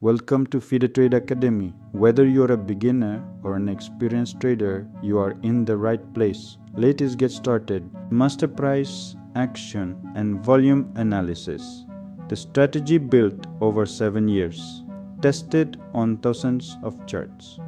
Welcome to Fida Trade Academy. Whether you're a beginner or an experienced trader, you are in the right place. Let's get started. Master price, action, and volume analysis. The strategy built over 7 years, tested on thousands of charts.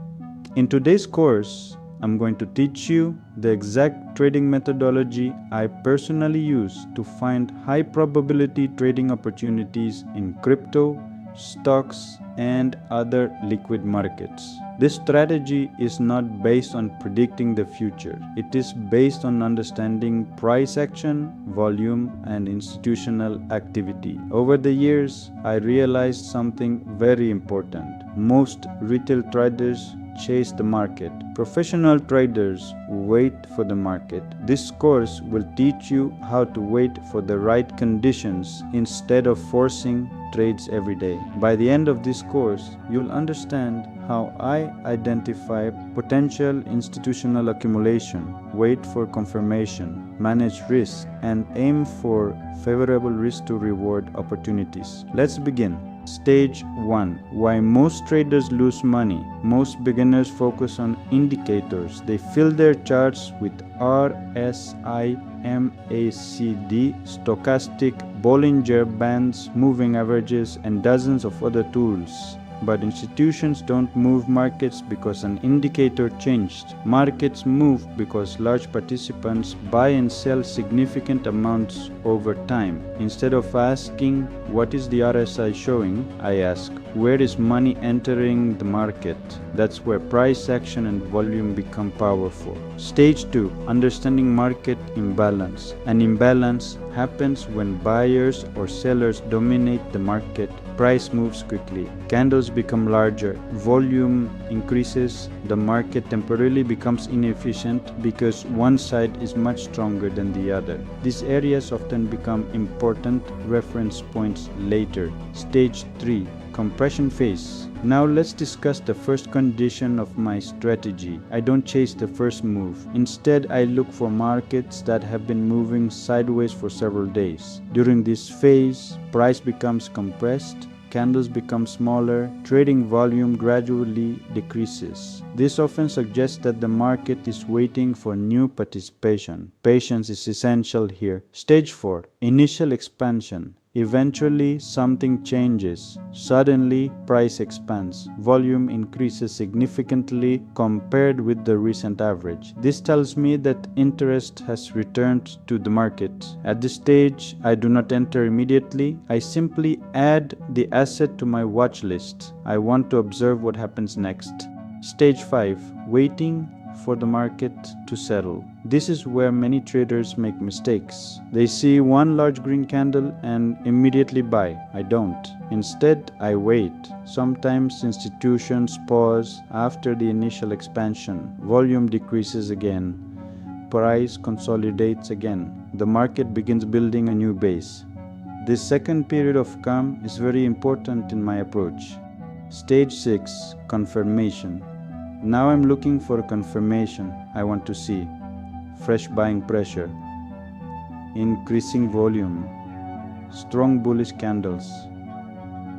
In today's course, I'm going to teach you the exact trading methodology I personally use to find high probability trading opportunities in crypto, stocks, and other liquid markets. This strategy is not based on predicting the future. It is based on understanding price action, volume, and institutional activity. Over the years, I realized something very important. Most retail traders chase the market. Professional traders wait for the market. This course will teach you how to wait for the right conditions instead of forcing trades every day. By the end of this course, you'll understand how I identify potential institutional accumulation, wait for confirmation, manage risk, and aim for favorable risk to reward opportunities. Let's begin. Stage 1. Why most traders lose money. Most beginners focus on indicators. They fill their charts with RSI, MACD, stochastic, Bollinger Bands, moving averages, and dozens of other tools. But institutions don't move markets because an indicator changed. Markets move because large participants buy and sell significant amounts over time. Instead of asking, what is the RSI showing? I ask, where is money entering the market? That's where price action and volume become powerful. Stage 2. Understanding market imbalance. An imbalance happens when buyers or sellers dominate the market. Price moves quickly. Candles become larger. Volume increases. The market temporarily becomes inefficient because one side is much stronger than the other. These areas often become important reference points later. Stage 3. Compression phase. Now let's discuss the first condition of my strategy. I don't chase the first move. Instead, I look for markets that have been moving sideways for several days. During this phase, price becomes compressed, candles become smaller, trading volume gradually decreases. This often suggests that the market is waiting for new participation. Patience is essential here. Stage 4. Initial expansion. Eventually, something changes. Suddenly, price expands. Volume increases significantly compared with the recent average. This tells me that interest has returned to the market. At this stage, I do not enter immediately. I simply add the asset to my watch list. I want to observe what happens next. Stage 5. Waiting for the market to settle. This is where many traders make mistakes. They see one large green candle and immediately buy. I don't. Instead, I wait. Sometimes institutions pause after the initial expansion. Volume decreases again. Price consolidates again. The market begins building a new base. This second period of calm is very important in my approach. Stage 6. Confirmation. Now I'm looking for a confirmation. I want to see fresh buying pressure, increasing volume, strong bullish candles,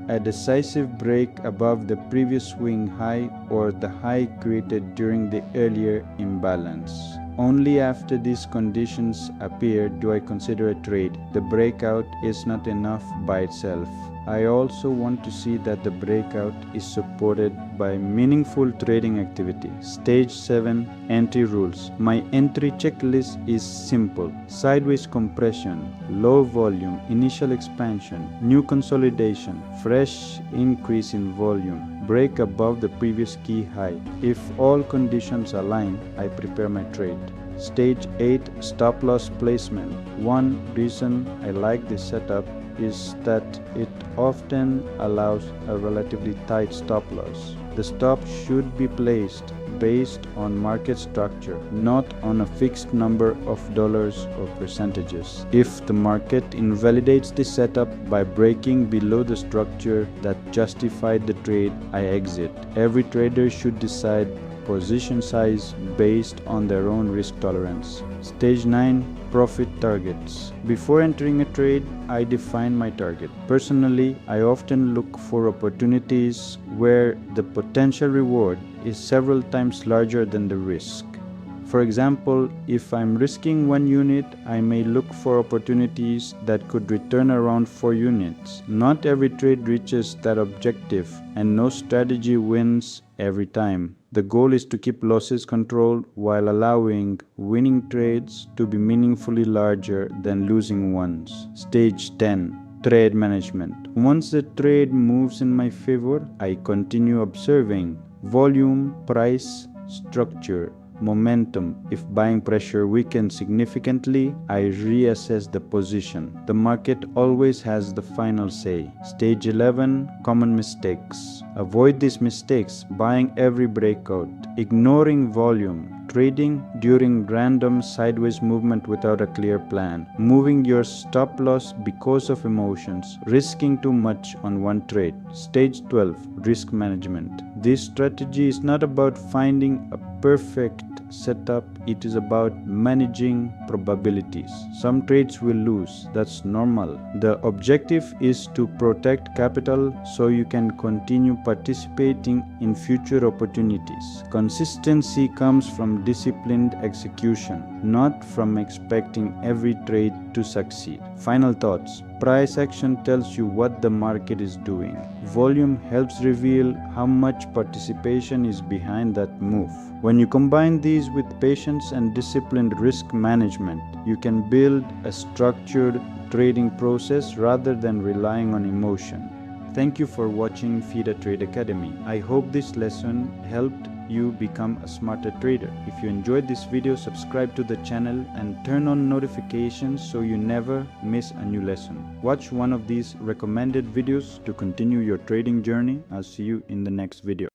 a decisive break above the previous swing high or the high created during the earlier imbalance. Only after these conditions appear do I consider a trade. The breakout is not enough by itself. I also want to see that the breakout is supported by meaningful trading activity. Stage 7. Entry rules. My entry checklist is simple. Sideways compression, low volume, initial expansion, new consolidation, fresh increase in volume, break above the previous key high. If all conditions align, I prepare my trade. Stage 8. Stop loss placement. One reason I like this setup is that it often allows a relatively tight stop loss. The stop should be placed based on market structure, not on a fixed number of dollars or percentages. If the market invalidates the setup by breaking below the structure that justified the trade, I exit. Every trader should decide position size based on their own risk tolerance. Stage 9. Profit targets. Before entering a trade, I define my target. Personally, I often look for opportunities where the potential reward is several times larger than the risk. For example, if I'm risking 1 unit, I may look for opportunities that could return around 4 units. Not every trade reaches that objective, and no strategy wins every time. The goal is to keep losses controlled while allowing winning trades to be meaningfully larger than losing ones. Stage 10. Trade management. Once the trade moves in my favor, I continue observing volume, price, structure, momentum. If buying pressure weakens significantly, I reassess the position. The market always has the final say. Stage 11. Common mistakes. Avoid these mistakes: buying every breakout, ignoring volume, trading during random sideways movement without a clear plan, moving your stop loss because of emotions, risking too much on one trade. Stage 12. Risk management. This strategy is not about finding a perfect setup, it is about managing probabilities. Some trades will lose, that's normal. The objective is to protect capital so you can continue participating in future opportunities. Consistency comes from disciplined execution, not from expecting every trade to succeed. Final thoughts. Price action tells you what the market is doing. Volume helps reveal how much participation is behind that move. When you combine these with patience and disciplined risk management, you can build a structured trading process rather than relying on emotion. Thank you for watching Fida Trade Academy. I hope this lesson helped you become a smarter trader. If you enjoyed this video, subscribe to the channel and turn on notifications so you never miss a new lesson. Watch one of these recommended videos to continue your trading journey. I'll see you in the next video.